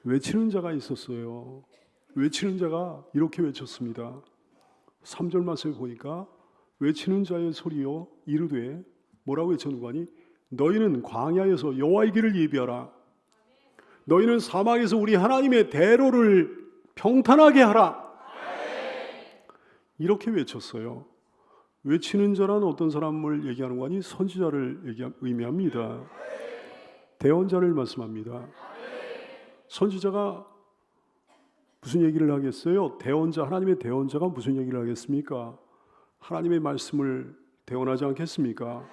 외치는 자가 있었어요. 외치는 자가 이렇게 외쳤습니다. 3절 말씀에 보니까 외치는 자의 소리요 이르되 뭐라고 외쳤는가 하니 너희는 광야에서 여호와의 길을 예비하라. 너희는 사막에서 우리 하나님의 대로를 평탄하게 하라. 이렇게 외쳤어요. 외치는 자란 어떤 사람을 얘기하는 거 아니? 선지자를 의미합니다. 대언자를 말씀합니다. 선지자가 무슨 얘기를 하겠어요? 대언자, 하나님의 대언자가 무슨 얘기를 하겠습니까? 하나님의 말씀을 대언하지 않겠습니까?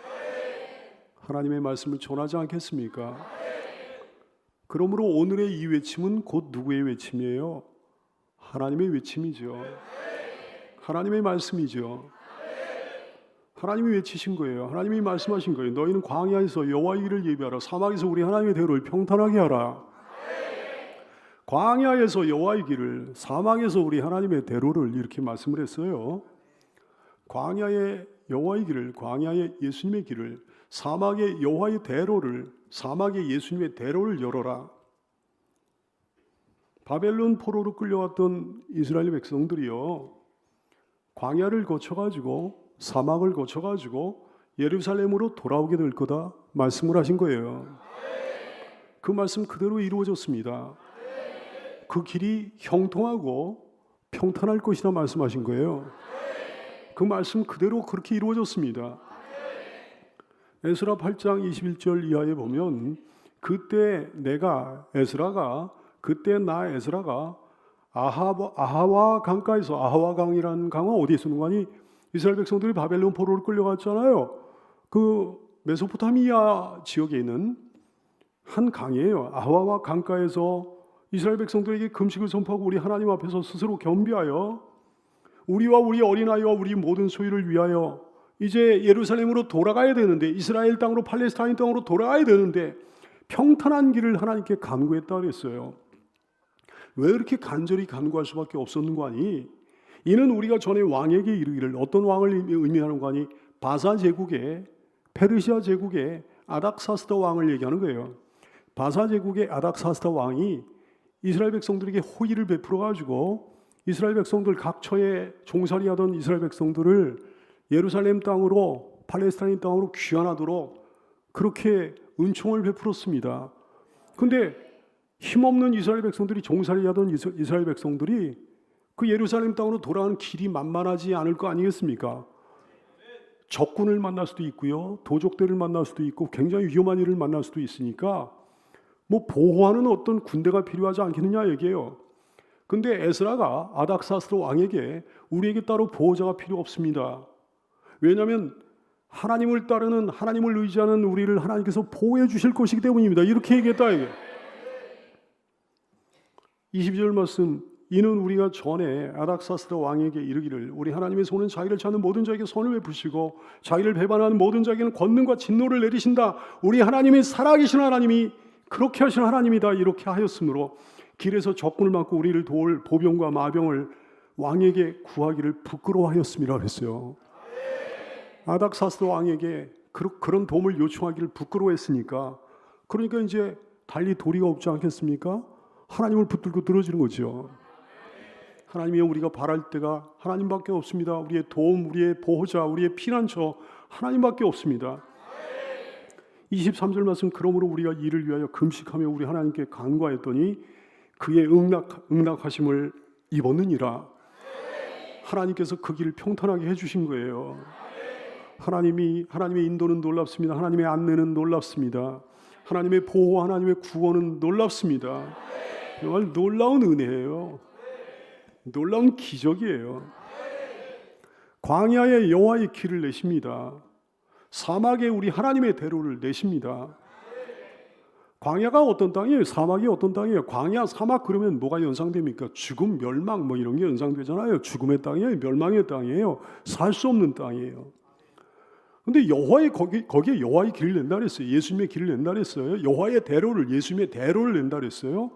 하나님의 말씀을 전하지 않겠습니까? 그러므로 오늘의 이 외침은 곧 누구의 외침이에요? 하나님의 외침이죠. 하나님의 말씀이죠. 하나님이 외치신 거예요. 하나님이 말씀하신 거예요. 너희는 광야에서 여호와의 길을 예비하라. 사막에서 우리 하나님의 대로를 평탄하게 하라. 광야에서 여호와의 길을, 사막에서 우리 하나님의 대로를 이렇게 말씀을 했어요. 광야의 여호와의 길을, 광야의 예수님의 길을, 사막의 여호와의 대로를, 사막의 예수님의 대로를 열어라. 바벨론 포로로 끌려왔던 이스라엘 백성들이요, 광야를 거쳐가지고 사막을 거쳐가지고 예루살렘으로 돌아오게 될 거다 말씀을 하신 거예요. 그 말씀 그대로 이루어졌습니다. 그 길이 형통하고 평탄할 것이다 말씀하신 거예요. 그 말씀 그대로 그렇게 이루어졌습니다. 에스라 8장 21절 이하에 보면 그때 나 에스라가 아하와 강가에서, 아하와 강이라는 강은 어디에 있는 거 아니? 이스라엘 백성들이 바벨론 포로로 끌려갔잖아요. 그 메소포타미아 지역에 있는 한 강이에요. 아하와 강가에서 이스라엘 백성들에게 금식을 선포하고 우리 하나님 앞에서 스스로 겸비하여 우리와 우리 어린아이와 우리 모든 소유를 위하여 이제 예루살렘으로 돌아가야 되는데, 이스라엘 땅으로, 팔레스타인 땅으로 돌아가야 되는데 평탄한 길을 하나님께 간구했다 그랬어요. 왜 이렇게 간절히 간구할 수밖에 없었는 거 아니? 이는 우리가 전에 왕에게 이르기를, 어떤 왕을 의미하는 거 아니? 바사 제국의, 페르시아 제국의 아닥사스다 왕을 얘기하는 거예요. 바사 제국의 아닥사스다 왕이 이스라엘 백성들에게 호의를 베풀어 가지고 이스라엘 백성들 각처에 종살이 하던 이스라엘 백성들을 예루살렘 땅으로, 팔레스타인 땅으로 귀환하도록 그렇게 은총을 베풀었습니다. 근데 힘없는 이스라엘 백성들이, 종살이 하던 이스라엘 백성들이 그 예루살렘 땅으로 돌아가는 길이 만만하지 않을 거 아니겠습니까? 적군을 만날 수도 있고요, 도적들을 만날 수도 있고 굉장히 위험한 일을 만날 수도 있으니까 뭐 보호하는 어떤 군대가 필요하지 않겠느냐 얘기예요. 근데 에스라가 아닥사스다 왕에게 우리에게 따로 보호자가 필요 없습니다. 왜냐하면 하나님을 따르는, 하나님을 의지하는 우리를 하나님께서 보호해 주실 것이기 때문입니다. 이렇게 얘기했다 이게. 22절 말씀, 이는 우리가 전에 아닥사스다 왕에게 이르기를 우리 하나님의 손은 자기를 찾는 모든 자에게 손을 베푸시고 자기를 배반하는 모든 자에게는 권능과 진노를 내리신다. 우리 하나님이 살아계신 하나님이 그렇게 하신 하나님이다. 이렇게 하였으므로 길에서 적군을 맞고 우리를 도울 보병과 마병을 왕에게 구하기를 부끄러워하였습니다 그랬어요. 아닥사스다 왕에게 그런 도움을 요청하기를 부끄러워했으니까, 그러니까 이제 달리 도리가 없지 않겠습니까? 하나님을 붙들고 들어주는 거죠. 하나님이여, 우리가 바랄 때가 하나님밖에 없습니다. 우리의 도움, 우리의 보호자, 우리의 피난처 하나님밖에 없습니다. 23절 말씀, 그러므로 우리가 이를 위하여 금식하며 우리 하나님께 간구하였더니 그의 응낙하심을 입었느니라. 하나님께서 그 길을 평탄하게 해주신 거예요. 하나님의 인도는 놀랍습니다. 하나님의 안내는 놀랍습니다. 하나님의 보호, 하나님의 구원은 놀랍습니다. 정말 놀라운 은혜예요. 놀라운 기적이에요. 광야에 여호와의 길을 내십니다. 사막에 우리 하나님의 대로를 내십니다. 광야가 어떤 땅이에요? 사막이 어떤 땅이에요? 광야, 사막 그러면 뭐가 연상됩니까? 죽음, 멸망 뭐 이런 게 연상되잖아요. 죽음의 땅이에요. 멸망의 땅이에요. 살 수 없는 땅이에요. 근데 거기에 여호와의 길을 낸다 그랬어요. 예수님의 길을 낸다 그랬어요. 여호와의 대로를, 예수님의 대로를 낸다 그랬어요.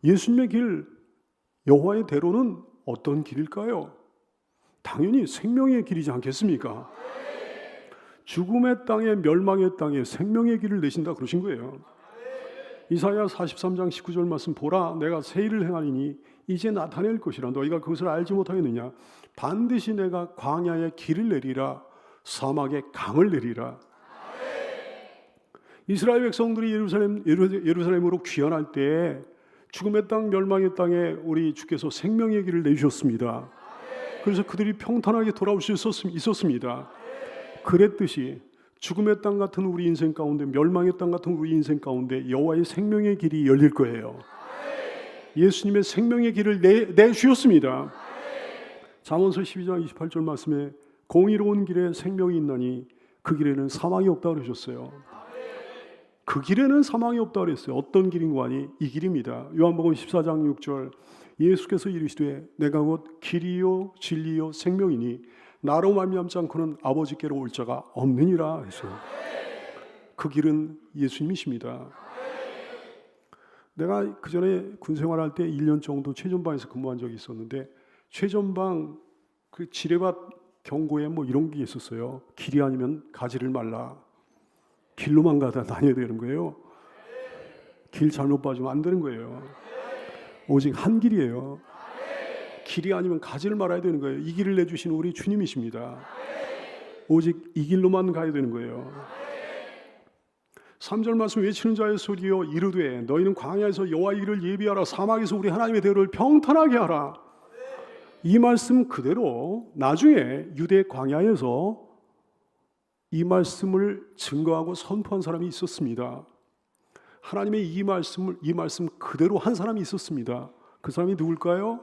예수님의 길, 여호와의 대로는 어떤 길일까요? 당연히 생명의 길이지 않겠습니까? 죽음의 땅에, 멸망의 땅에 생명의 길을 내신다 그러신 거예요. 이사야 43장 19절 말씀 보라 내가 새 일을 행하리니 이제 나타낼 것이라 너희가 그것을 알지 못하겠느냐 반드시 내가 광야에 길을 내리라 사막에 강을 내리라. 이스라엘 백성들이 예루살렘으로 귀환할 때 죽음의 땅 멸망의 땅에 우리 주께서 생명의 길을 내주셨습니다. 그래서 그들이 평탄하게 돌아올 수 있었습니다. 그랬듯이 죽음의 땅 같은 우리 인생 가운데 멸망의 땅 같은 우리 인생 가운데 여호와의 생명의 길이 열릴 거예요. 예수님의 생명의 길을 내주셨습니다. 잠언서 12장 28절 말씀에 공의로운 길에 생명이 있나니 그 길에는 사망이 없다 그러셨어요. 그 길에는 사망이 없다 그랬어요. 어떤 길인가 하니 이 길입니다. 요한복음 14장 6절 예수께서 이르시되 내가 곧 길이요 진리요 생명이니 나로 말미암지 않고는 아버지께로 올 자가 없느니라 했어요. 그 길은 예수님이십니다. 내가 그전에 군생활할 때 1년 정도 최전방에서 근무한 적이 있었는데 최전방 그 지뢰밭 경고에 뭐 이런 게 있었어요. 길이 아니면 가지를 말라. 길로만 가다 다녀야 되는 거예요. 길 잘못 빠지면 안 되는 거예요. 오직 한 길이에요. 길이 아니면 가지를 말아야 되는 거예요. 이 길을 내주신 우리 주님이십니다. 오직 이 길로만 가야 되는 거예요. 3절 말씀 외치는 자의 소리여 이르되 너희는 광야에서 여호와의 길을 예비하라 사막에서 우리 하나님의 대로를 평탄하게 하라. 이 말씀 그대로 나중에 유대 광야에서 이 말씀을 증거하고 선포한 사람이 있었습니다. 하나님의 이 말씀 그대로 한 사람이 있었습니다. 그 사람이 누굴까요?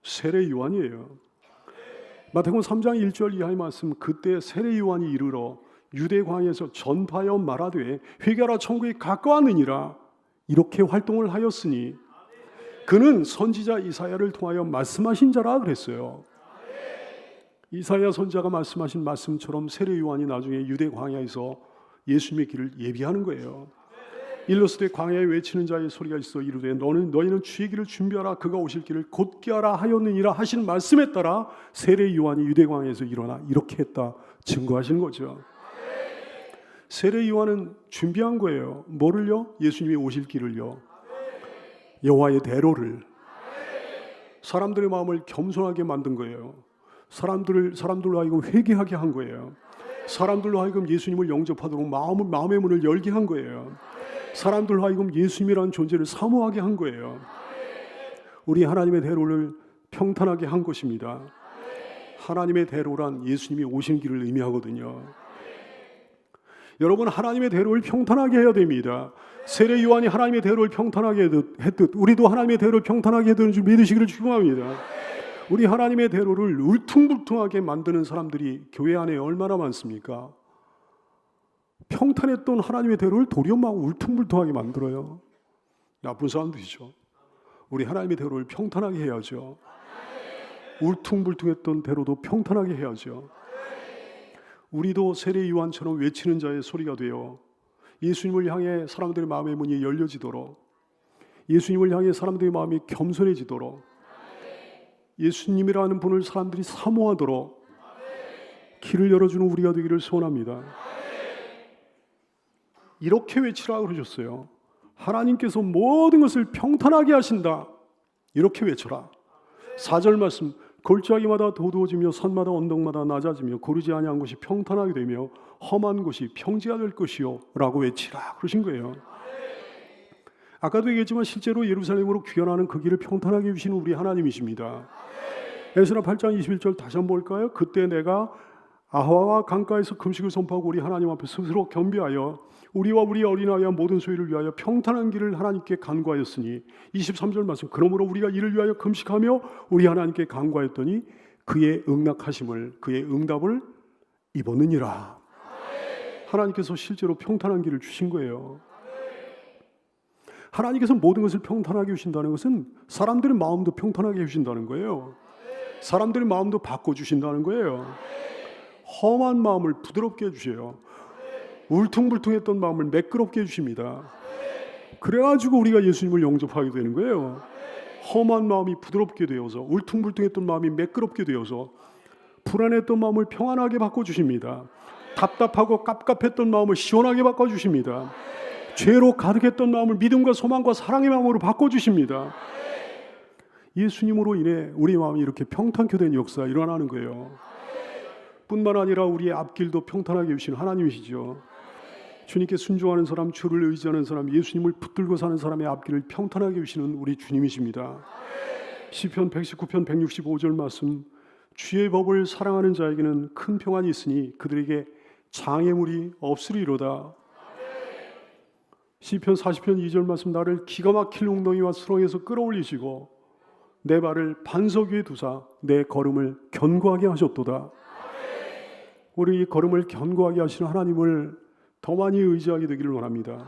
세례 요한이에요. 마태복음 3장 1절 이하의 말씀 그때 세례 요한이 이르러 유대 광야에서 전파하여 말하되 회개하라 천국이 가까웠느니라 이렇게 활동을 하였으니 그는 선지자 이사야를 통하여 말씀하신 자라 그랬어요. 이사야 선지자가 말씀하신 말씀처럼 세례 요한이 나중에 유대 광야에서 예수님의 길을 예비하는 거예요. 일러스되 광야에 외치는 자의 소리가 있어 이르되 너희는 주의 길을 준비하라 그가 오실 길을 곧게 하라 하였느니라 하신 말씀에 따라 세례 요한이 유대 광야에서 일어나 이렇게 했다 증거하시는 거죠. 세례 요한은 준비한 거예요. 뭐를요? 예수님이 오실 길을요. 여호와의 대로를. 사람들의 마음을 겸손하게 만든 거예요. 사람들로 하여금 회개하게 한 거예요. 사람들로 하여금 예수님을 영접하도록 마음의 문을 열게 한 거예요. 사람들로 하여금 예수님이라는 존재를 사모하게 한 거예요. 우리 하나님의 대로를 평탄하게 한 것입니다. 하나님의 대로란 예수님이 오신 길을 의미하거든요. 여러분 하나님의 대로를 평탄하게 해야 됩니다. 세례 요한이 하나님의 대로를 평탄하게 했듯 우리도 하나님의 대로를 평탄하게 해야 되는 줄 믿으시기를 축원합니다. 우리 하나님의 대로를 울퉁불퉁하게 만드는 사람들이 교회 안에 얼마나 많습니까? 평탄했던 하나님의 대로를 도리어 막 울퉁불퉁하게 만들어요. 나쁜 사람들이죠. 우리 하나님의 대로를 평탄하게 해야죠. 울퉁불퉁했던 대로도 평탄하게 해야죠. 우리도 세례 요한처럼 외치는 자의 소리가 되어 예수님을 향해 사람들의 마음의 문이 열려지도록 예수님을 향해 사람들의 마음이 겸손해지도록 예수님이라는 분을 사람들이 사모하도록 길을 열어주는 우리가 되기를 소원합니다. 이렇게 외치라 그러셨어요. 하나님께서 모든 것을 평탄하게 하신다. 이렇게 외쳐라. 4절 말씀 골짜기마다 도두어지며 산마다 언덕마다 낮아지며 고르지 아니한 곳이 평탄하게 되며 험한 곳이 평지가 될 것이요 라고 외치라 그러신 거예요. 아까도 얘기했지만 실제로 예루살렘으로 귀환하는 그 길을 평탄하게 해주시는 우리 하나님이십니다. 에스라 8장 21절 다시 한번 볼까요? 그때 내가 아하와 강가에서 금식을 선포하고 우리 하나님 앞에 스스로 겸비하여 우리와 우리 어린아이와 모든 소유를 위하여 평탄한 길을 하나님께 간구하였으니 23절 말씀 그러므로 우리가 이를 위하여 금식하며 우리 하나님께 간구하였더니 그의 응낙하심을 그의 응답을 입었느니라. 하나님께서 실제로 평탄한 길을 주신 거예요. 하나님께서 모든 것을 평탄하게 해주신다는 것은 사람들의 마음도 평탄하게 해주신다는 거예요. 사람들의 마음도 바꿔주신다는 거예요. 험한 마음을 부드럽게 해주세요. 울퉁불퉁했던 마음을 매끄럽게 해주십니다. 그래가지고 우리가 예수님을 영접하게 되는 거예요. 험한 마음이 부드럽게 되어서 울퉁불퉁했던 마음이 매끄럽게 되어서 불안했던 마음을 평안하게 바꿔주십니다. 답답하고 깝깝했던 마음을 시원하게 바꿔주십니다. 죄로 가득했던 마음을 믿음과 소망과 사랑의 마음으로 바꿔주십니다. 예수님으로 인해 우리 마음이 이렇게 평탄케 된 역사가 일어나는 거예요. 뿐만 아니라 우리의 앞길도 평탄하게 해주시는 하나님이시죠. 주님께 순종하는 사람, 주를 의지하는 사람, 예수님을 붙들고 사는 사람의 앞길을 평탄하게 해주시는 우리 주님이십니다. 시편 119편 165절 말씀, 주의 법을 사랑하는 자에게는 큰 평안이 있으니 그들에게 장애물이 없으리로다. 시편 40편 2절 말씀, 나를 기가 막힐 웅덩이와 수렁에서 끌어올리시고 내 발을 반석 위에 두사 내 걸음을 견고하게 하셨도다. 우리 이 걸음을 견고하게 하시는 하나님을 더 많이 의지하게 되기를 원합니다.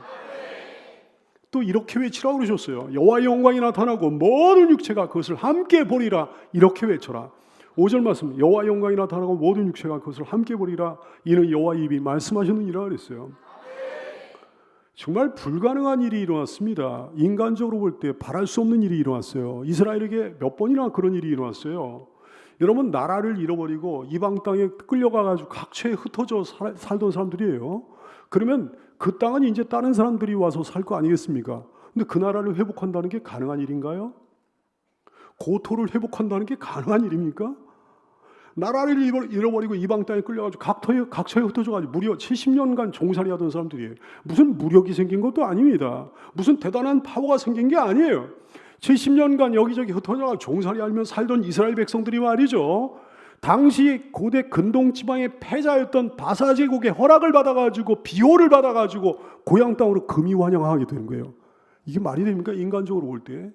또 이렇게 외치라고 그러셨어요. 여호와의 영광이 나타나고 모든 육체가 그것을 함께 보리라. 이렇게 외쳐라. 5절 말씀, 여호와의 영광이 나타나고 모든 육체가 그것을 함께 보리라. 이는 여호와의 입이 말씀하셨느니라 그랬어요. 정말 불가능한 일이 일어났습니다. 인간적으로 볼 때 바랄 수 없는 일이 일어났어요. 이스라엘에게 몇 번이나 그런 일이 일어났어요. 여러분, 나라를 잃어버리고 이방 땅에 끌려가가지고 각처에 흩어져 살던 사람들이에요. 그러면 그 땅은 이제 다른 사람들이 와서 살 거 아니겠습니까? 근데 그 나라를 회복한다는 게 가능한 일인가요? 고토를 회복한다는 게 가능한 일입니까? 나라를 잃어버리고 이방 땅에 끌려가지고 각처에 흩어져가지고 무려 70년간 종살이 하던 사람들이에요. 무슨 무력이 생긴 것도 아닙니다. 무슨 대단한 파워가 생긴 게 아니에요. 70년간 여기저기 흩어져가지고 종살이 하며 살던 이스라엘 백성들이 말이죠. 당시 고대 근동 지방의 패자였던 바사 제국의 허락을 받아가지고 비호를 받아가지고 고향 땅으로 금이 환영하게 되는 거예요. 이게 말이 됩니까? 인간적으로 볼 때.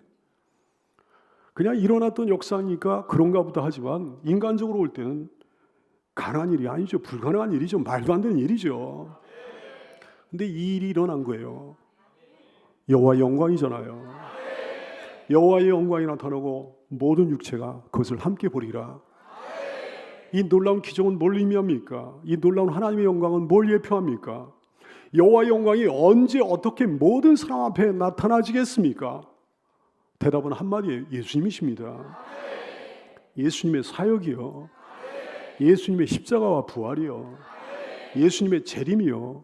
그냥 일어났던 역사니까 그런가 보다 하지만 인간적으로 볼 때는 가능한 일이 아니죠. 불가능한 일이죠. 말도 안 되는 일이죠. 근데 이 일이 일어난 거예요. 여호와의 영광이잖아요. 여호와의 영광이 나타나고 모든 육체가 그것을 함께 보리라. 이 놀라운 기적은 뭘 의미합니까? 이 놀라운 하나님의 영광은 뭘 예표합니까? 여호와의 영광이 언제 어떻게 모든 사람 앞에 나타나지겠습니까? 대답은 한마디예요. 예수님이십니다. 예수님의 사역이요. 예수님의 십자가와 부활이요. 예수님의 재림이요.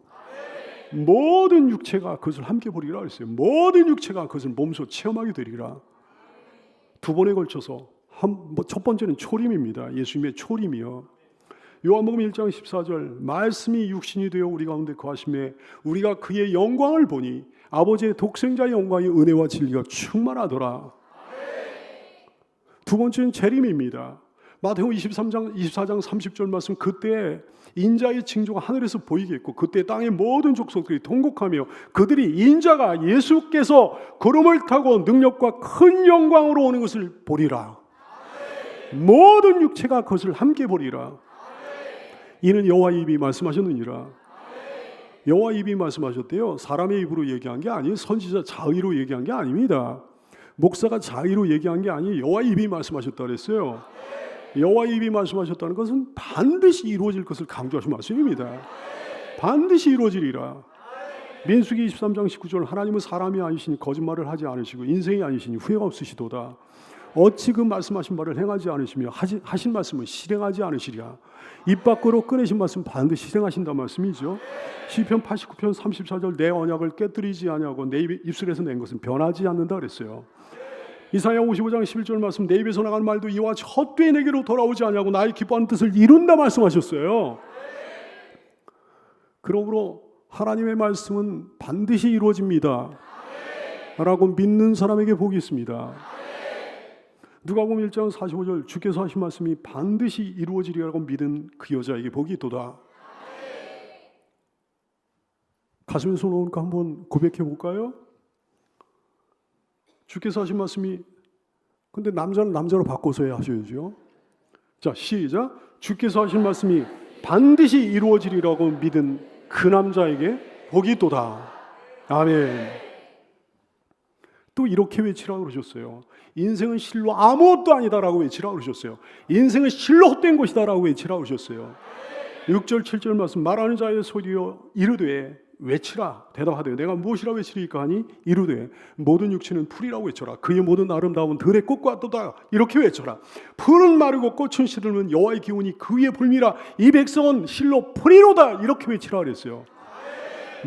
모든 육체가 그것을 함께 보리라 그랬어요. 모든 육체가 그것을 몸소 체험하게 되리라. 두 번에 걸쳐서 첫 번째는 초림입니다. 예수님의 초림이요. 요한복음 1장 14절, 말씀이 육신이 되어 우리 가운데 거하심에 우리가 그의 영광을 보니 아버지의 독생자의 영광이 은혜와 진리가 충만하더라. 두 번째는 재림입니다. 마태복음 24장 30절 말씀, 그때 인자의 징조가 하늘에서 보이겠고 그때 땅의 모든 족속들이 통곡하며 그들이 인자가 예수께서 구름을 타고 능력과 큰 영광으로 오는 것을 보리라. 모든 육체가 그것을 함께 보리라. 이는 여호와의 입이 말씀하셨느니라. 여호와의 입이 말씀하셨대요. 사람의 입으로 얘기한 게 아니에요. 선지자 자의로 얘기한 게 아닙니다. 목사가 자의로 얘기한 게 아니에요. 여호와의 입이 말씀하셨다 그랬어요. 여호와의 입이 말씀하셨다는 것은 반드시 이루어질 것을 강조하신 말씀입니다. 반드시 이루어지리라. 민수기 23장 19절, 하나님은 사람이 아니시니 거짓말을 하지 않으시고 인생이 아니시니 후회가 없으시도다. 어찌 그 말씀하신 바를 행하지 않으시며 하신 말씀을 실행하지 않으시랴. 입 밖으로 꺼내신 말씀 반드시 실행하신다는 말씀이죠. 시편 89편 34절, 내 언약을 깨뜨리지 아니하고 내 입술에서 낸 것은 변하지 않는다 그랬어요. 이사야 55장 11절 말씀, 내 입에서 나가는 말도 이와 같이 헛되이 내게로 돌아오지 아니하고 나의 기뻐하는 뜻을 이룬다 말씀하셨어요. 그러므로 하나님의 말씀은 반드시 이루어집니다 라고 믿는 사람에게 복이 있습니다. 누가복음 1장 45절, 주께서 하신 말씀이 반드시 이루어지리라고 믿은 그 여자에게 복이 있도다. 가슴에 손 얹고 한번 고백해 볼까요? 주께서 하신 말씀이, 근데 남자는 남자로 바꿔서 하셔야죠. 자, 시작. 주께서 하신 말씀이 반드시 이루어지리라고 믿은 그 남자에게 복이 있도다. 아멘. 또 이렇게 외치라고 그러셨어요. 인생은 실로 아무것도 아니다라고 외치라고 그러셨어요. 인생은 실로 헛된 것이다라고 외치라고 그러셨어요. 6절 7절 말씀, 말하는 자의 소리여 이르되 외치라. 대답하되 내가 무엇이라 외치리까 하니 이르되 모든 육체는 풀이라고 외쳐라. 그의 모든 아름다움은 들의 꽃과 같도다. 이렇게 외쳐라. 풀은 마르고 꽃은 시들면 여호와의 기운이 그 위에 불미라. 이 백성은 실로 풀이로다. 이렇게 외치라 그랬어요.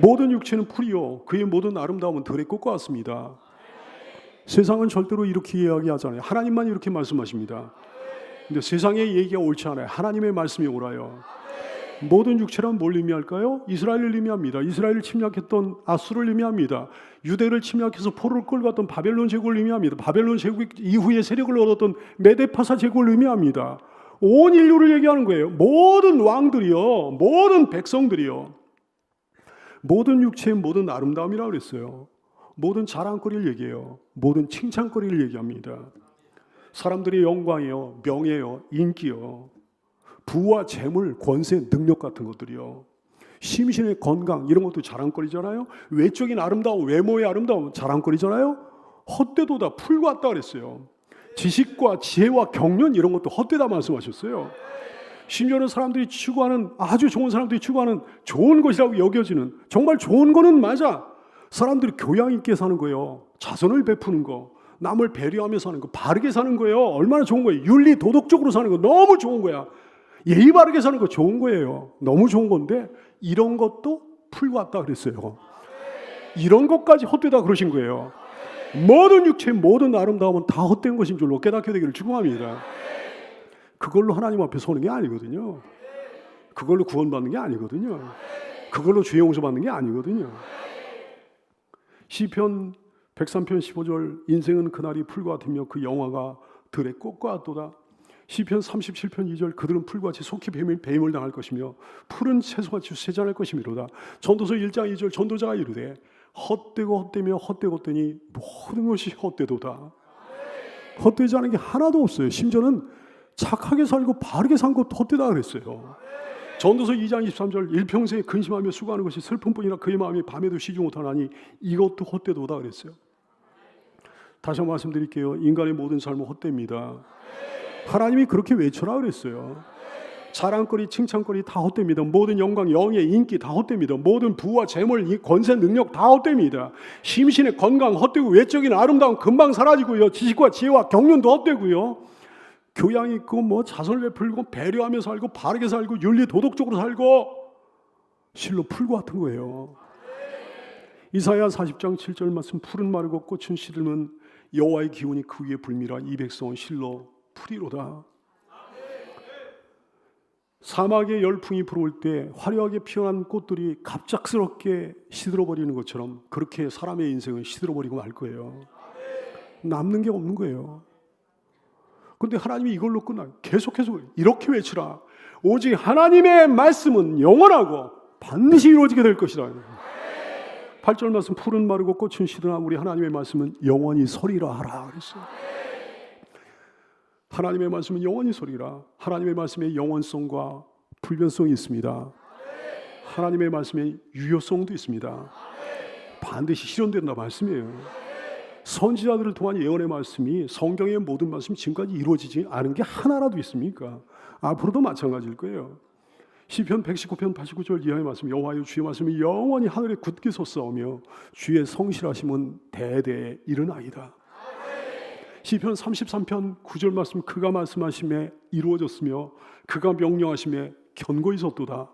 모든 육체는 풀이요 그의 모든 아름다움은 들의 꽃과 같습니다. 세상은 절대로 이렇게 이야기하잖아요. 하나님만 이렇게 말씀하십니다. 근데 세상의 얘기가 옳지 않아요. 하나님의 말씀이 옳아요. 모든 육체란 뭘 의미할까요? 이스라엘을 의미합니다. 이스라엘을 침략했던 아수를 의미합니다. 유대를 침략해서 포로를 끌고 갔던 바벨론 제국을 의미합니다. 바벨론 제국 이후에 세력을 얻었던 메데파사 제국을 의미합니다. 온 인류를 얘기하는 거예요. 모든 왕들이요, 모든 백성들이요, 모든 육체의 모든 아름다움이라고 그랬어요. 모든 자랑거리를 얘기해요. 모든 칭찬거리를 얘기합니다. 사람들의 영광이요, 명예요, 인기요, 부와 재물, 권세, 능력 같은 것들이요, 심신의 건강 이런 것도 자랑거리잖아요. 외적인 아름다움, 외모의 아름다움 자랑거리잖아요. 헛되도다 풀 같다 그랬어요. 지식과 지혜와 경륜 이런 것도 헛되다 말씀하셨어요. 심지어는 사람들이 추구하는, 아주 좋은 사람들이 추구하는 좋은 것이라고 여겨지는, 정말 좋은 거는 맞아. 사람들이 교양 있게 사는 거예요. 자선을 베푸는 거, 남을 배려하며 사는 거, 바르게 사는 거예요. 얼마나 좋은 거예요. 윤리 도덕적으로 사는 거 너무 좋은 거야. 예의 바르게 사는 거 좋은 거예요. 너무 좋은 건데 이런 것도 풀 같다 그랬어요. 이런 것까지 헛되다 그러신 거예요. 모든 육체, 모든 아름다움은 다 헛된 것인 줄로 깨닫게 되기를 축원합니다. 그걸로 하나님 앞에 서는 게 아니거든요. 그걸로 구원받는 게 아니거든요. 그걸로 죄 용서받는 게 아니거든요. 시편 103편 15절 인생은 그날이 풀과 같으며 그 영화가 들의 꽃과 같도다. 시편 37편 2절 그들은 풀같이 속히 배임을 당할 것이며 풀은 채소같이 쇠잔할 것이미로다. 전도서 1장 2절 전도자가 이르되 헛되고 헛되며 헛되고 헛되니 모든 것이 헛되도다. 헛되지 않은 게 하나도 없어요. 심지어는 착하게 살고 바르게 산 것도 헛되다 그랬어요. 전도서 2장 23절 일평생에 근심하며 수고하는 것이 슬픔뿐이라 그의 마음이 밤에도 쉬지 못하나니 이것도 헛되도다 그랬어요. 다시 한번 말씀드릴게요. 인간의 모든 삶은 헛됩니다. 하나님이 그렇게 외쳐라 그랬어요. 자랑거리, 칭찬거리 다 헛됩니다. 모든 영광, 영예, 인기 다 헛됩니다. 모든 부와 재물, 권세, 능력 다 헛됩니다. 심신의 건강 헛되고 외적인 아름다움 금방 사라지고요. 지식과 지혜와 경륜도 헛되고요. 교양 있고 뭐 자선을 베풀고 배려하며 살고 바르게 살고 윤리 도덕적으로 살고 실로 풀과 같은 거예요. 이사야 40장 7절 말씀 푸른 마르고 꽃은 시들면 여호와의 기운이 그 위에 불미라 이 백성은 실로 풀이로다. 사막에 열풍이 불어올 때 화려하게 피어난 꽃들이 갑작스럽게 시들어버리는 것처럼 그렇게 사람의 인생은 시들어버리고 말 거예요. 남는 게 없는 거예요. 그런데 하나님이 이걸로 끝나요. 계속해서 이렇게 외치라. 오직 하나님의 말씀은 영원하고 반드시 이루어지게 될 것이다. 8절 말씀 푸른 마르고 꽃은 시드나 우리 하나님의 말씀은 영원히 서리라 하라 그랬어요. 하나님의 말씀은 영원히 서리라. 하나님의 말씀에 영원성과 불변성이 있습니다. 하나님의 말씀에 유효성도 있습니다. 반드시 실현된다 말씀이에요. 선지자들을 통한 예언의 말씀이 성경의 모든 말씀이 지금까지 이루어지지 않은 게 하나라도 있습니까? 앞으로도 마찬가지일 거예요. 시편 119편 89절 이하의 말씀 여호와여 주의 말씀이 영원히 하늘에 굳게 솟사오며 주의 성실하심은 대대에 이르나이다. 시편 33편 9절 말씀 그가 말씀하심에 이루어졌으며 그가 명령하심에 견고히 섰도다.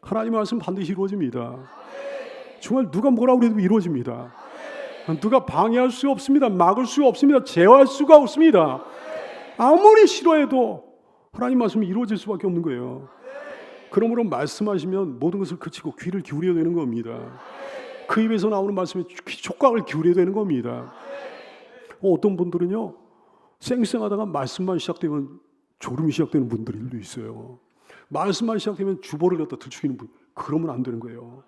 하나님의 말씀 반드시 이루어집니다. 정말 누가 뭐라고 그래도 이루어집니다. 누가 방해할 수 없습니다. 막을 수 없습니다. 제어할 수가 없습니다. 아무리 싫어해도 하나님 말씀이 이루어질 수밖에 없는 거예요. 그러므로 말씀하시면 모든 것을 그치고 귀를 기울여야 되는 겁니다. 그 입에서 나오는 말씀에 촉각을 기울여야 되는 겁니다. 어떤 분들은요 쌩쌩하다가 말씀만 시작되면 졸음이 시작되는 분들도 있어요. 말씀만 시작되면 주보를 갖다 들추기는 분, 그러면 안 되는 거예요.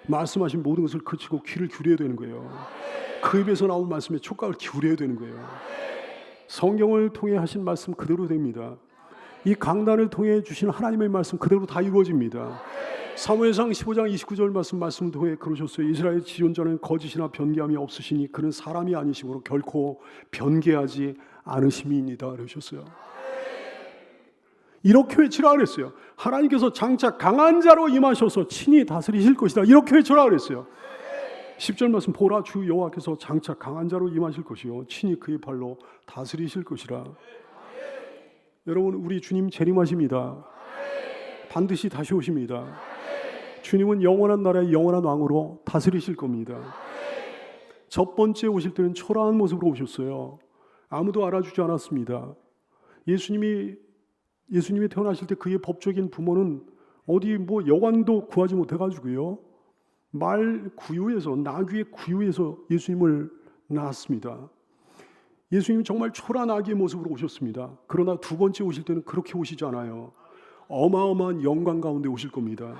말씀하신 모든 것을 그치고 귀를 기울여야 되는 거예요. 그 입에서 나온 말씀에 촉각을 기울여야 되는 거예요. 성경을 통해 하신 말씀 그대로 됩니다. 이 강단을 통해 주신 하나님의 말씀 그대로 다 이루어집니다. 사무엘상 15장 29절 말씀 통해 그러셨어요. 이스라엘 지존자는 거짓이나 변개함이 없으시니 그는 사람이 아니시므로 결코 변개하지 않으심이니이다 그러셨어요. 이렇게 외치라 그랬어요. 하나님께서 장차 강한 자로 임하셔서 친히 다스리실 것이다. 이렇게 외치라 그랬어요. 10절 말씀 보라 주 여호와께서 장차 강한 자로 임하실 것이요 친히 그의 발로 다스리실 것이라. 여러분 우리 주님 재림하십니다. 반드시 다시 오십니다. 주님은 영원한 나라의 영원한 왕으로 다스리실 겁니다. 첫 번째 오실 때는 초라한 모습으로 오셨어요. 아무도 알아주지 않았습니다. 예수님이 태어나실 때 그의 법적인 부모는 어디 여관도 구하지 못해가지고요, 말 구유에서, 나귀의 구유에서 예수님을 낳았습니다. 예수님이 정말 초라한 아기의 모습으로 오셨습니다. 그러나 두 번째 오실 때는 그렇게 오시지 않아요. 어마어마한 영광 가운데 오실 겁니다.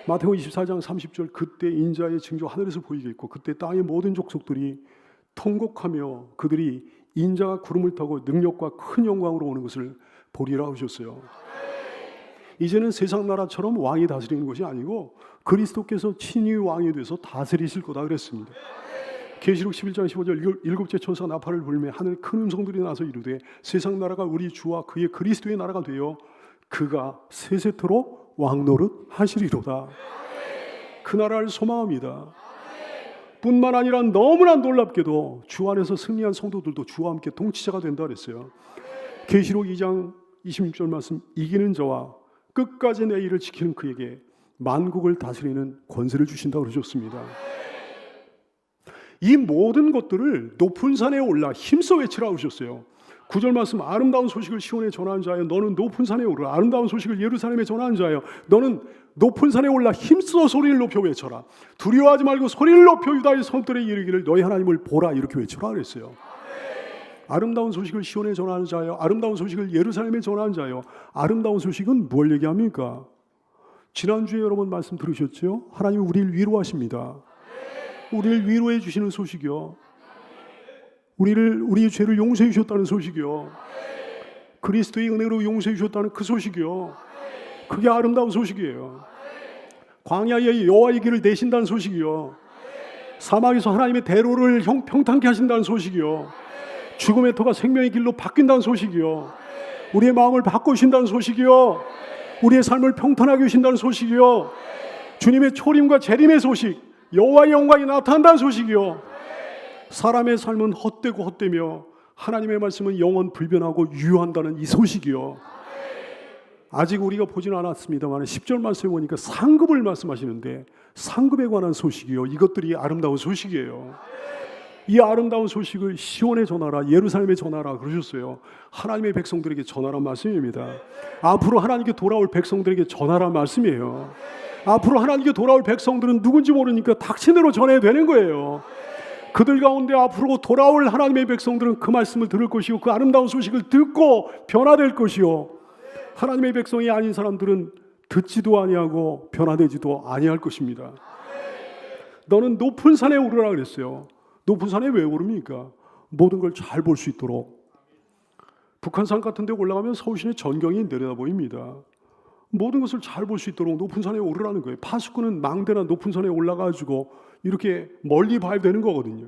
마태복음 24장 30절, 그때 인자의 징조 하늘에서 보이겠고 그때 땅의 모든 족속들이 통곡하며 그들이 인자가 구름을 타고 능력과 큰 영광으로 오는 것을 보리라 하셨어요. 이제는 세상 나라처럼 왕이 다스리는 것이 아니고 그리스도께서 친히 왕이 돼서 다스리실 거다 그랬습니다. 계시록 11장 15절, 일곱째 천사가 나팔을 불며 하늘에 큰 음성들이 나서 이르되 세상 나라가 우리 주와 그의 그리스도의 나라가 되어 그가 세세토록 왕노릇 하시리로다. 그 나라를 소망합니다. 뿐만 아니라 너무나 놀랍게도 주 안에서 승리한 성도들도 주와 함께 동치자가 된다 그랬어요. 계시록 2장 26절 말씀, 이기는 자와 끝까지 내 일을 지키는 그에게 만국을 다스리는 권세를 주신다고 그러셨습니다. 이 모든 것들을 높은 산에 올라 힘써 외치라 하셨어요. 9절 말씀, 아름다운 소식을 시온에 전하는 자여 너는 높은 산에 오르라. 아름다운 소식을 예루살렘에 전하는 자여 너는 높은 산에 올라 힘써 소리를 높여 외쳐라. 두려워하지 말고 소리를 높여 유다의 성들에 이르기를 너희 하나님을 보라, 이렇게 외쳐라 그랬어요. 아름다운 소식을 시온에 전하는 자여, 아름다운 소식을 예루살렘에 전하는 자여. 아름다운 소식은 뭘 얘기합니까? 지난주에 여러분 말씀 들으셨죠? 하나님이 우리를 위로하십니다. 우리를 위로해 주시는 소식이요, 우리의 죄를 용서해 주셨다는 소식이요, 그리스도의 은혜로 용서해 주셨다는 그 소식이요, 그게 아름다운 소식이에요. 광야에 여호와의 길을 내신다는 소식이요, 사막에서 하나님의 대로를 평탄케 하신다는 소식이요, 죽음의 터가 생명의 길로 바뀐다는 소식이요, 우리의 마음을 바꾸신다는 소식이요, 우리의 삶을 평탄하게 하신다는 소식이요, 주님의 초림과 재림의 소식, 여호와의 영광이 나타난다는 소식이요, 사람의 삶은 헛되고 헛되며 하나님의 말씀은 영원 불변하고 유효한다는 이 소식이요. 아직 우리가 보지는 않았습니다만 10절 말씀에 보니까 상급을 말씀하시는데 상급에 관한 소식이요, 이것들이 아름다운 소식이에요. 이 아름다운 소식을 시온에 전하라, 예루살렘에 전하라 그러셨어요. 하나님의 백성들에게 전하란 말씀입니다. 앞으로 하나님께 돌아올 백성들에게 전하란 말씀이에요. 앞으로 하나님께 돌아올 백성들은 누군지 모르니까 닥치대로 전해야 되는 거예요. 그들 가운데 앞으로 돌아올 하나님의 백성들은 그 말씀을 들을 것이요, 그 아름다운 소식을 듣고 변화될 것이요, 하나님의 백성이 아닌 사람들은 듣지도 아니하고 변화되지도 아니할 것입니다. 너는 높은 산에 오르라 그랬어요. 높은 산에 왜 오릅니까? 모든 걸 잘 볼 수 있도록. 북한산 같은 데 올라가면 서울시내 전경이 내려다 보입니다. 모든 것을 잘 볼 수 있도록 높은 산에 오르라는 거예요. 파수꾼은 망대나 높은 산에 올라가지고 이렇게 멀리 봐야 되는 거거든요.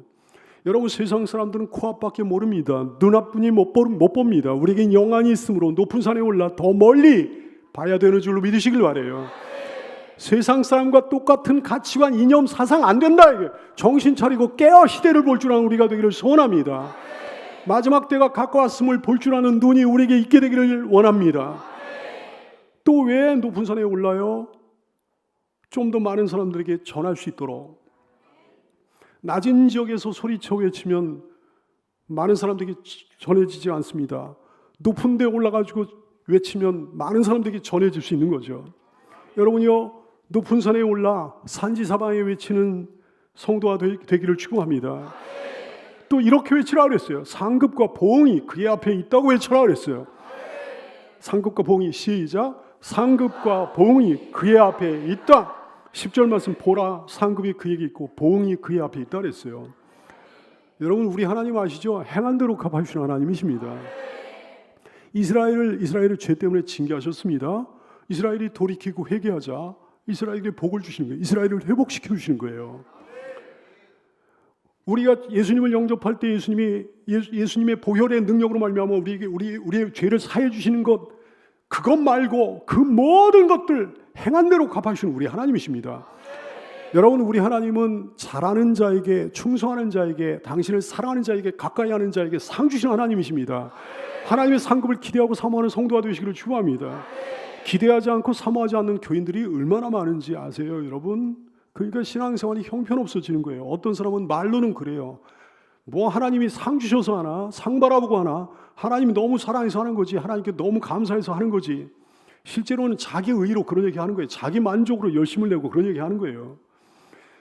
여러분, 세상 사람들은 코앞밖에 모릅니다. 눈앞뿐이 못 봅니다. 우리에겐 영안이 있으므로 높은 산에 올라 더 멀리 봐야 되는 줄로 믿으시길 바라요. 세상 사람과 똑같은 가치관, 이념, 사상 안 된다. 이게 정신 차리고 깨어 시대를 볼 줄 아는 우리가 되기를 소원합니다. 마지막 때가 가까웠음을 볼 줄 아는 눈이 우리에게 있게 되기를 원합니다. 또 왜 높은 산에 올라요? 좀 더 많은 사람들에게 전할 수 있도록. 낮은 지역에서 소리쳐 외치면 많은 사람들에게 전해지지 않습니다. 높은 데 올라가지고 외치면 많은 사람들에게 전해질 수 있는 거죠. 여러분요, 높은 산에 올라 산지사방에 외치는 성도가 되기를 축원합니다. 또 이렇게 외치라 그랬어요. 상급과 보응이 그의 앞에 있다고 외쳐라 그랬어요. 상급과 보응이, 시작. 상급과 보응이 그의 앞에 있다. 10절 말씀, 보라, 상급이 그에게 있고 보응이 그의 앞에 있다 그랬어요. 여러분, 우리 하나님 아시죠? 행한 대로 갚아주시는 하나님이십니다. 이스라엘을 죄 때문에 징계하셨습니다. 이스라엘이 돌이키고 회개하자 이스라엘에게 복을 주시는 거예요. 이스라엘을 회복시켜 주시는 거예요. 우리가 예수님을 영접할 때 예수님의 보혈의 능력으로 말미암아 우리의 죄를 사해 주시는 것, 그것 말고 그 모든 것들 행한 대로 갚아주시는 우리 하나님이십니다. 여러분, 우리 하나님은 잘하는 자에게, 충성하는 자에게, 당신을 사랑하는 자에게, 가까이 하는 자에게 상 주시는 하나님이십니다. 하나님의 상급을 기대하고 사모하는 성도가 되시기를 축원합니다. 기대하지 않고 사모하지 않는 교인들이 얼마나 많은지 아세요, 여러분? 그러니까 신앙생활이 형편없어지는 거예요. 어떤 사람은 말로는 그래요. 뭐 하나님이 상 주셔서 하나, 상 바라보고 하나, 하나님이 너무 사랑해서 하는 거지, 하나님께 너무 감사해서 하는 거지. 실제로는 자기 의로 그런 얘기 하는 거예요. 자기 만족으로 열심을 내고 그런 얘기 하는 거예요.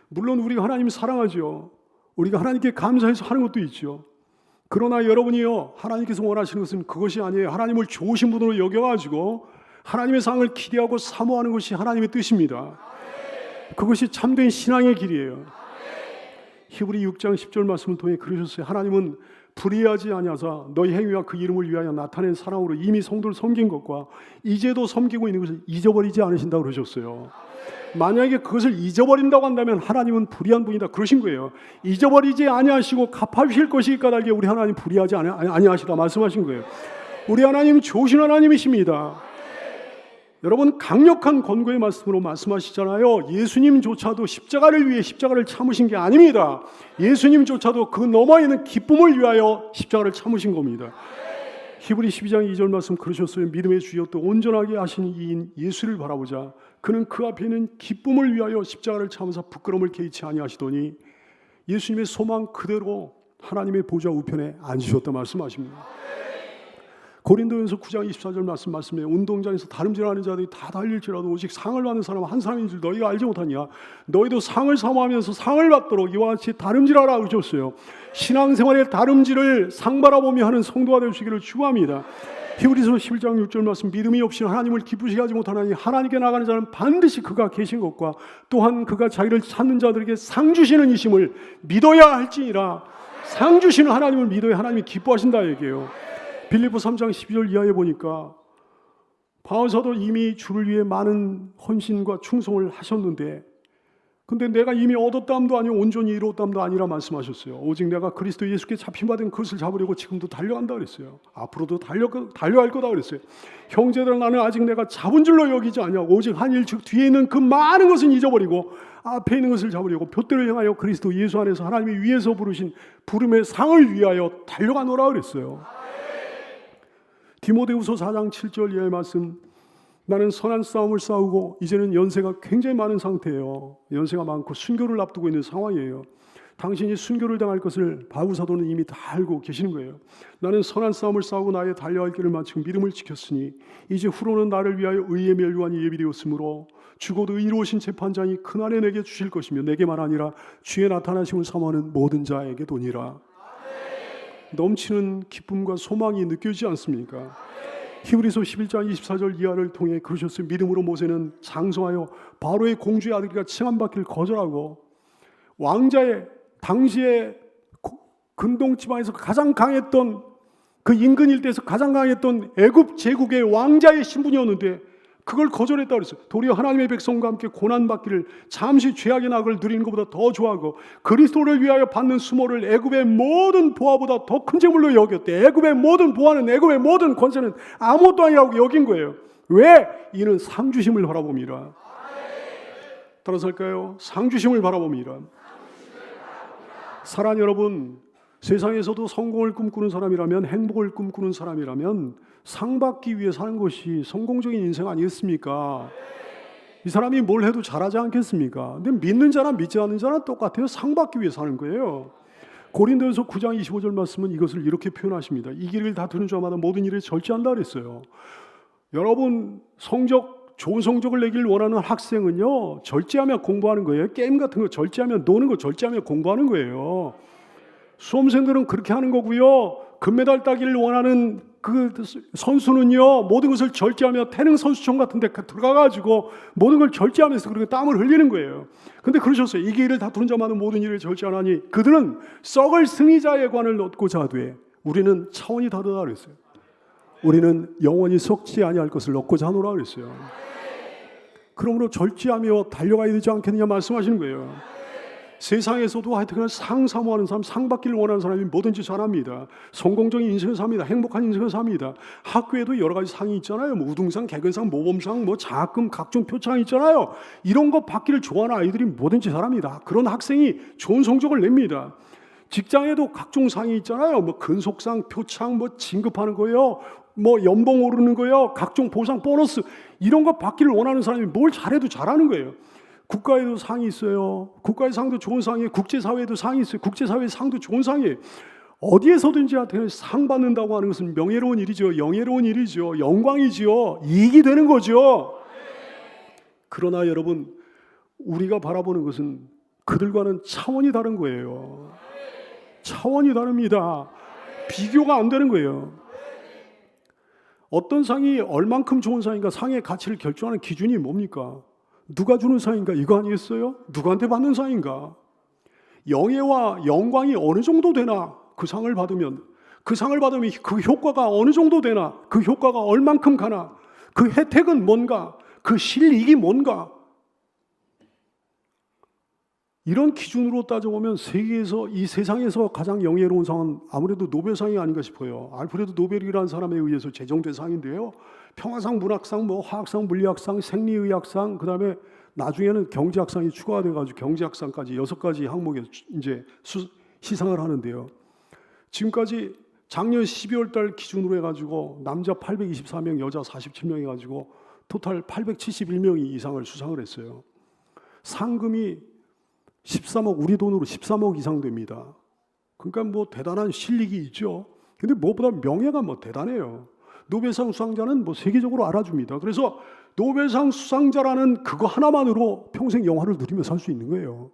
물론 우리가 하나님을 사랑하죠. 우리가 하나님께 감사해서 하는 것도 있죠. 그러나 여러분이요, 하나님께서 원하시는 것은 그것이 아니에요. 하나님을 좋으신 분으로 여겨가지고 하나님의 상을 기대하고 사모하는 것이 하나님의 뜻입니다. 그것이 참된 신앙의 길이에요. 히브리 6장 10절 말씀을 통해 그러셨어요. 하나님은 불의하지 아니하사 너희 행위와 그 이름을 위하여 나타낸 사랑으로 이미 성도를 섬긴 것과 이제도 섬기고 있는 것을 잊어버리지 않으신다고 그러셨어요. 만약에 그것을 잊어버린다고 한다면 하나님은 불의한 분이다 그러신 거예요. 잊어버리지 아니하시고 갚아주실 것이 까닭에 우리 하나님 불의하지 아니하시다 말씀하신 거예요. 우리 하나님은 좋으신 하나님이십니다. 여러분, 강력한 권고의 말씀으로 말씀하시잖아요. 예수님조차도 십자가를 위해 십자가를 참으신 게 아닙니다. 예수님조차도 그 너머에 있는 기쁨을 위하여 십자가를 참으신 겁니다. 히브리 12장 2절 말씀 그러셨어요. 믿음의 주여 또 온전하게 하신 이인 예수를 바라보자. 그는 그 앞에 있는 기쁨을 위하여 십자가를 참으사 부끄러움을 개의치 아니하시더니 예수님의 소망 그대로 하나님의 보좌 우편에 앉으셨다 말씀하십니다. 고린도전서 9장 24절 말씀에 운동장에서 다름질하는 자들이 다 달릴지라도 오직 상을 받는 사람은 한 사람인 줄 너희가 알지 못하냐. 너희도 상을 사모하면서 상을 받도록 이와 같이 다름질하라 그러셨어요. 신앙생활의 다름질을 상 바라보며 하는 성도가 되시기를 축원합니다. 히브리서 11장 6절 말씀 믿음이 없이 하나님을 기쁘시게 하지 못하나니 하나님께 나가는 자는 반드시 그가 계신 것과 또한 그가 자기를 찾는 자들에게 상 주시는 이심을 믿어야 할지니라. 상 주시는 하나님을 믿어야 하나님이 기뻐하신다 얘기예요. 빌립보 3장 12절 이하에 보니까 바울사도 이미 주를 위해 많은 헌신과 충성을 하셨는데 근데 내가 이미 얻었다함도 아니고 온전히 이루었다함도 아니라 말씀하셨어요. 오직 내가 그리스도 예수께 잡힌받은 그것을 잡으려고 지금도 달려간다 그랬어요. 앞으로도 달려갈 거다 그랬어요. 형제들아 나는 아직 내가 잡은 줄로 여기지 않냐. 오직 한 일 즉 뒤에 있는 그 많은 것은 잊어버리고 앞에 있는 것을 잡으려고 표대를 향하여 그리스도 예수 안에서 하나님이 위에서 부르신 부름의 상을 위하여 달려가노라 그랬어요. 디모데후서 4장 7절 이하의 말씀 나는 선한 싸움을 싸우고 이제는 연세가 굉장히 많은 상태예요. 연세가 많고 순교를 앞두고 있는 상황이에요. 당신이 순교를 당할 것을 바울 사도는 이미 다 알고 계시는 거예요. 나는 선한 싸움을 싸우고 나의 달려갈 길을 마치고 믿음을 지켰으니 이제 후로는 나를 위하여 의의 멸류관이 예비되었으므로 죽어도 의로우신 재판장이 그날에 내게 주실 것이며 내게만 아니라 주의 나타나심을 사모하는 모든 자에게 도니라. 넘치는 기쁨과 소망이 느껴지지 않습니까? 히브리서 11장 24절 이하를 통해 그러셨어요. 믿음으로 모세는 장성하여 바로의 공주의 아들이라 칭함받기를 거절하고 왕자의 당시에 근동 지방에서 가장 강했던 그 인근 일대에서 가장 강했던 애굽 제국의 왕자의 신분이었는데 그걸 거절했다고 그랬어요. 도리어 하나님의 백성과 함께 고난받기를 잠시 죄악의 낙을 누리는 것보다 더 좋아하고 그리스도를 위하여 받는 수모를 애굽의 모든 보화보다 더 큰 재물로 여겼대. 애굽의 모든 보화는 애굽의 모든 권세는 아무것도 아니라고 여긴 거예요. 왜? 이는 상주심을 바라봅니다. 따라서 할까요? 상주심을 바라봅니다. 사랑 여러분, 세상에서도 성공을 꿈꾸는 사람이라면 행복을 꿈꾸는 사람이라면 상 받기 위해 사는 것이 성공적인 인생 아니겠습니까? 이 사람이 뭘 해도 잘하지 않겠습니까? 근데 믿는 자나 믿지 않는 자나 똑같아요. 상 받기 위해 사는 거예요. 고린도전서 9장 25절 말씀은 이것을 이렇게 표현하십니다. 이 길을 다투는 자마다 모든 일에 절제한다 그랬어요. 여러분 좋은 성적을 내길 원하는 학생은요 절제하며 공부하는 거예요. 게임 같은 거 절제하며 노는 거 절제하며 공부하는 거예요. 수험생들은 그렇게 하는 거고요. 금메달 따기를 원하는 그 선수는요 모든 것을 절제하며 태릉 선수촌 같은 데 들어가가지고 모든 걸 절제하면서 그렇게 땀을 흘리는 거예요. 근데 그러셨어요. 이 길을 다투는 자마다 모든 일을 절제하나니 그들은 썩을 승리자의 관을 얻고자 하되 우리는 차원이 다르다 그랬어요. 우리는 영원히 썩지 아니할 것을 얻고자 하노라 그랬어요. 그러므로 절제하며 달려가야 되지 않겠느냐 말씀하시는 거예요. 세상에서도 하여튼 상 사모하는 사람, 상 받기를 원하는 사람이 뭐든지 잘합니다. 성공적인 인생을 삽니다. 행복한 인생을 삽니다. 학교에도 여러 가지 상이 있잖아요. 뭐 우등상, 개근상, 모범상, 뭐 장학금, 각종 표창이 있잖아요. 이런 거 받기를 좋아하는 아이들이 뭐든지 잘합니다. 그런 학생이 좋은 성적을 냅니다. 직장에도 각종 상이 있잖아요. 뭐 근속상, 표창, 뭐 진급하는 거요, 뭐 연봉 오르는 거요, 각종 보상, 보너스 이런 거 받기를 원하는 사람이 뭘 잘해도 잘하는 거예요. 국가에도 상이 있어요. 국가의 상도 좋은 상이에요. 국제사회에도 상이 있어요. 국제사회의 상도 좋은 상이에요. 어디에서든지 상 받는다고 하는 것은 명예로운 일이죠. 영예로운 일이죠. 영광이죠. 이익이 되는 거죠. 그러나 여러분, 우리가 바라보는 것은 그들과는 차원이 다른 거예요. 차원이 다릅니다. 비교가 안 되는 거예요. 어떤 상이 얼만큼 좋은 상인가, 상의 가치를 결정하는 기준이 뭡니까? 누가 주는 상인가? 이거 아니겠어요? 누구한테 받는 상인가? 영예와 영광이 어느 정도 되나? 그 상을 받으면 그 효과가 어느 정도 되나? 그 효과가 얼만큼 가나? 그 혜택은 뭔가? 그 실익이 뭔가? 이런 기준으로 따져보면 세계에서, 이 세상에서 가장 영예로운 상은 아무래도 노벨상이 아닌가 싶어요. 알프레드 노벨이라는 사람에 의해서 제정된 상인데요. 평화상, 문학상, 화학상, 물리학상, 생리의학상, 그 다음에 나중에는 경제학상이 추가가 돼가지고 경제학상까지 6가지 항목에 이제 시상을 하는데요. 지금까지 작년 12월 달 기준으로 해가지고 남자 824명, 여자 47명 해가지고 토탈 871명이 이 상을 수상을 했어요. 상금이 13억, 우리 돈으로 13억 이상 됩니다. 그러니까 뭐 대단한 실력이 있죠. 근데 무엇보다 명예가 뭐 대단해요. 노벨상 수상자는 뭐 세계적으로 알아줍니다. 그래서 노벨상 수상자라는 그거 하나만으로 평생 영화를 누리며 살 수 있는 거예요.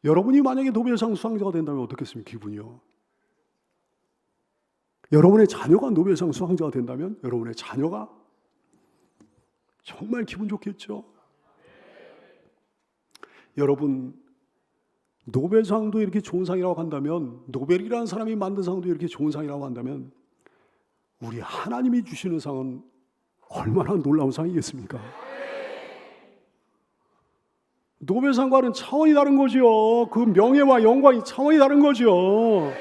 여러분이 만약에 노벨상 수상자가 된다면 어떻겠습니까? 기분이요. 여러분의 자녀가 노벨상 수상자가 된다면 여러분의 자녀가 정말 기분 좋겠죠. 여러분, 노벨상도 이렇게 좋은 상이라고 한다면, 노벨이라는 사람이 만든 상도 이렇게 좋은 상이라고 한다면, 우리 하나님이 주시는 상은 얼마나 놀라운 상이겠습니까? 노벨상과는 차원이 다른 거죠. 그 명예와 영광이 차원이 다른 거죠.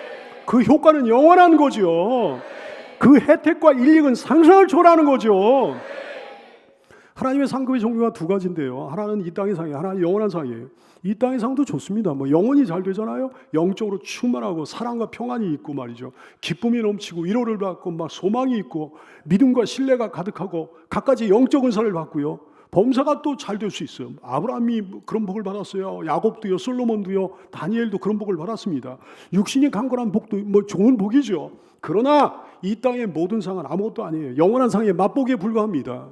그 효과는 영원한 거죠. 그 혜택과 일익은 상상을 초월하는 거죠. 하나님의 상급의 종류가 2가지인데요. 하나는 이 땅의 상이에요. 하나는 영원한 상이에요. 이 땅의 상도 좋습니다. 뭐 영원히 잘 되잖아요. 영적으로 충만하고 사랑과 평안이 있고 말이죠. 기쁨이 넘치고 위로를 받고 막 소망이 있고 믿음과 신뢰가 가득하고 갖가지 영적 은사를 받고요. 범사가 또 잘 될 수 있어요. 아브라함이 그런 복을 받았어요. 야곱도요, 솔로몬도요, 다니엘도 그런 복을 받았습니다. 육신이 강건한 복도 뭐 좋은 복이죠. 그러나 이 땅의 모든 상은 아무것도 아니에요. 영원한 상의 맛보기에 불과합니다.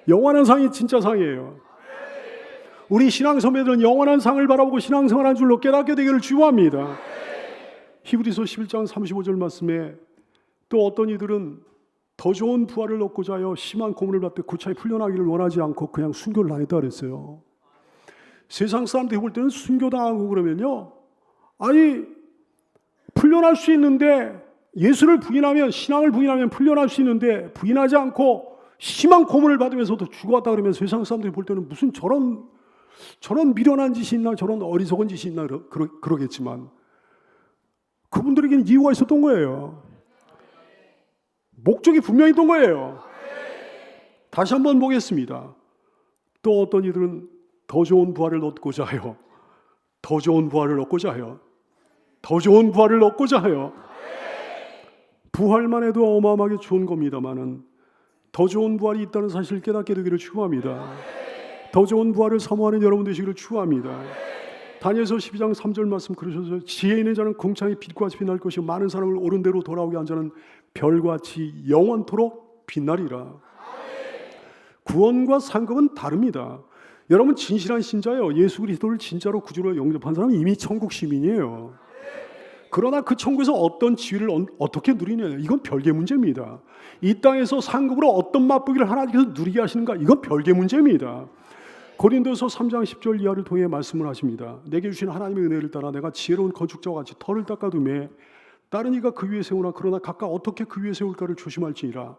영원한 상이 진짜 상이에요. 우리 신앙 선배들은 영원한 상을 바라보고 신앙생활한 줄로 깨닫게 되기를 주고합니다. 히브리서 11장 35절 말씀에 또 어떤 이들은 더 좋은 부활을 얻고자 하여 심한 고문을 받되 구차히 풀려나기를 원하지 않고 그냥 순교를 당했다 그랬어요. 세상 사람들이 볼 때는 순교당하고 그러면요, 아니 풀려날 수 있는데, 예수를 부인하면, 신앙을 부인하면 풀려날 수 있는데 부인하지 않고 심한 고문을 받으면서도 죽어왔다 그러면 세상 사람들이 볼 때는 무슨 저런 미련한 짓이 있나, 저런 어리석은 짓이 있나 그러겠지만 그분들에게는 이유가 있었던 거예요. 목적이 분명히 있던 거예요. 다시 한번 보겠습니다. 또 어떤 이들은 더 좋은 부활을 얻고자 하여, 더 좋은 부활을 얻고자 하여, 더 좋은 부활을 얻고자 하여, 부활만 해도 어마어마하게 좋은 겁니다만은 더 좋은 부활이 있다는 사실을 깨닫게 되기를 축원합니다. 더 좋은 부활을 사모하는 여러분 되시기를 축원합니다. 다니엘서 12장 3절 말씀 그러셔서 지혜 있는 자는 궁창의 빛과 같이 빛날 것이요 많은 사람을 옳은 대로 돌아오게 한 자는 별같이 영원토록 빛나리라. 구원과 상급은 다릅니다. 여러분, 진실한 신자예요. 예수 그리스도를 진짜로 구주로 영접한 사람은 이미 천국 시민이에요. 그러나 그 천국에서 어떤 지위를 어떻게 누리느냐, 이건 별개 문제입니다. 이 땅에서 상급으로 어떤 맛보기를 하나님께서 누리게 하시는가, 이건 별개 문제입니다. 고린도서 3장 10절 이하를 통해 말씀을 하십니다. 내게 주신 하나님의 은혜를 따라 내가 지혜로운 건축자와 같이 터를 닦아두매 다른 이가 그 위에 세우나 그러나 각각 어떻게 그 위에 세울까를 조심할지니라.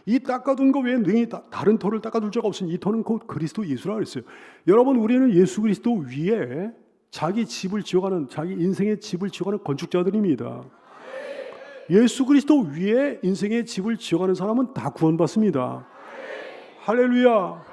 이 닦아둔 거 외에 능히 다른 터를 닦아둘 자가 없으니 이 터는 곧 그리스도 예수라 그랬어요. 여러분, 우리는 예수 그리스도 위에 자기 집을 지어가는, 자기 인생의 집을 지어가는 건축자들입니다. 예수 그리스도 위에 인생의 집을 지어가는 사람은 다 구원받습니다. 할렐루야.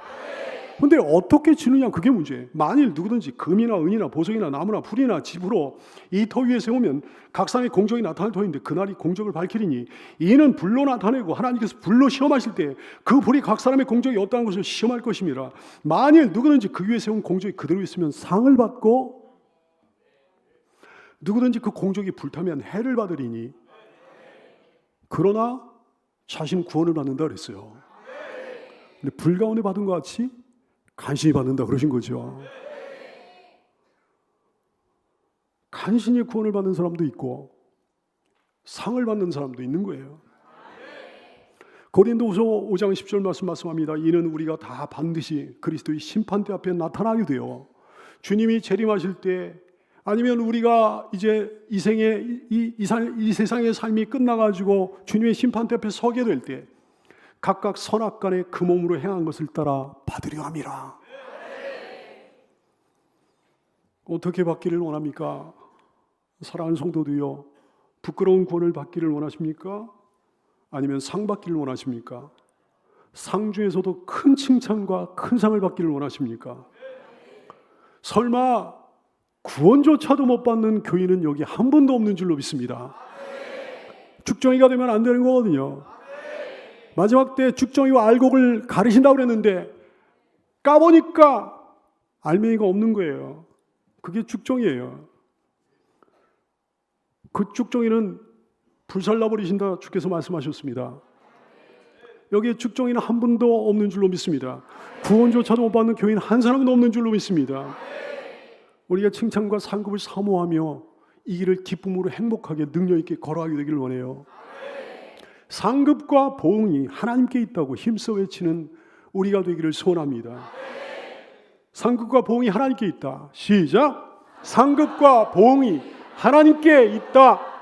근데 어떻게 지느냐 그게 문제예요. 만일 누구든지 금이나 은이나 보석이나 나무나 풀이나 집으로 이 터 위에 세우면 각 사람의 공적이 나타날 터인데 그날이 공적을 밝히리니 이는 불로 나타내고 하나님께서 불로 시험하실 때 그 불이 각 사람의 공적이 어떠한 것을 시험할 것입니다. 만일 누구든지 그 위에 세운 공적이 그대로 있으면 상을 받고 누구든지 그 공적이 불타면 해를 받으리니 그러나 자신은 구원을 받는다 그랬어요. 근데 불 가운데 받은 것 같이 간신히 받는다 그러신 거죠. 간신히 구원을 받는 사람도 있고 상을 받는 사람도 있는 거예요. 고린도후서 5장 10절 말씀합니다. 이는 우리가 다 반드시 그리스도의 심판대 앞에 나타나게 되어 주님이 재림하실 때 아니면 우리가 이제 이 세상의 삶이 끝나가지고 주님의 심판대 앞에 서게 될 때 각각 선악간에 그 몸으로 행한 것을 따라 받으려 함이라. 어떻게 받기를 원합니까? 사랑하는 성도도요, 부끄러운 구원을 받기를 원하십니까? 아니면 상 받기를 원하십니까? 상 중에서도 큰 칭찬과 큰 상을 받기를 원하십니까? 설마 구원조차도 못 받는 교인은 여기 한 분도 없는 줄로 믿습니다. 죽정이가 되면 안 되는 거거든요. 마지막 때 죽정이와 알곡을 가르신다고 그랬는데 까보니까 알맹이가 없는 거예요. 그게 죽정이에요. 그 죽정이는 불살라 버리신다 주께서 말씀하셨습니다. 여기에 죽정이는 한 분도 없는 줄로 믿습니다. 구원조차도 못 받는 교인 한 사람도 없는 줄로 믿습니다. 우리가 칭찬과 상급을 사모하며 이 길을 기쁨으로 행복하게 능력 있게 걸어가게 되기를 원해요. 상급과 보응이 하나님께 있다고 힘써 외치는 우리가 되기를 소원합니다. 상급과 보응이 하나님께 있다. 시작. 상급과 보응이 하나님께 있다.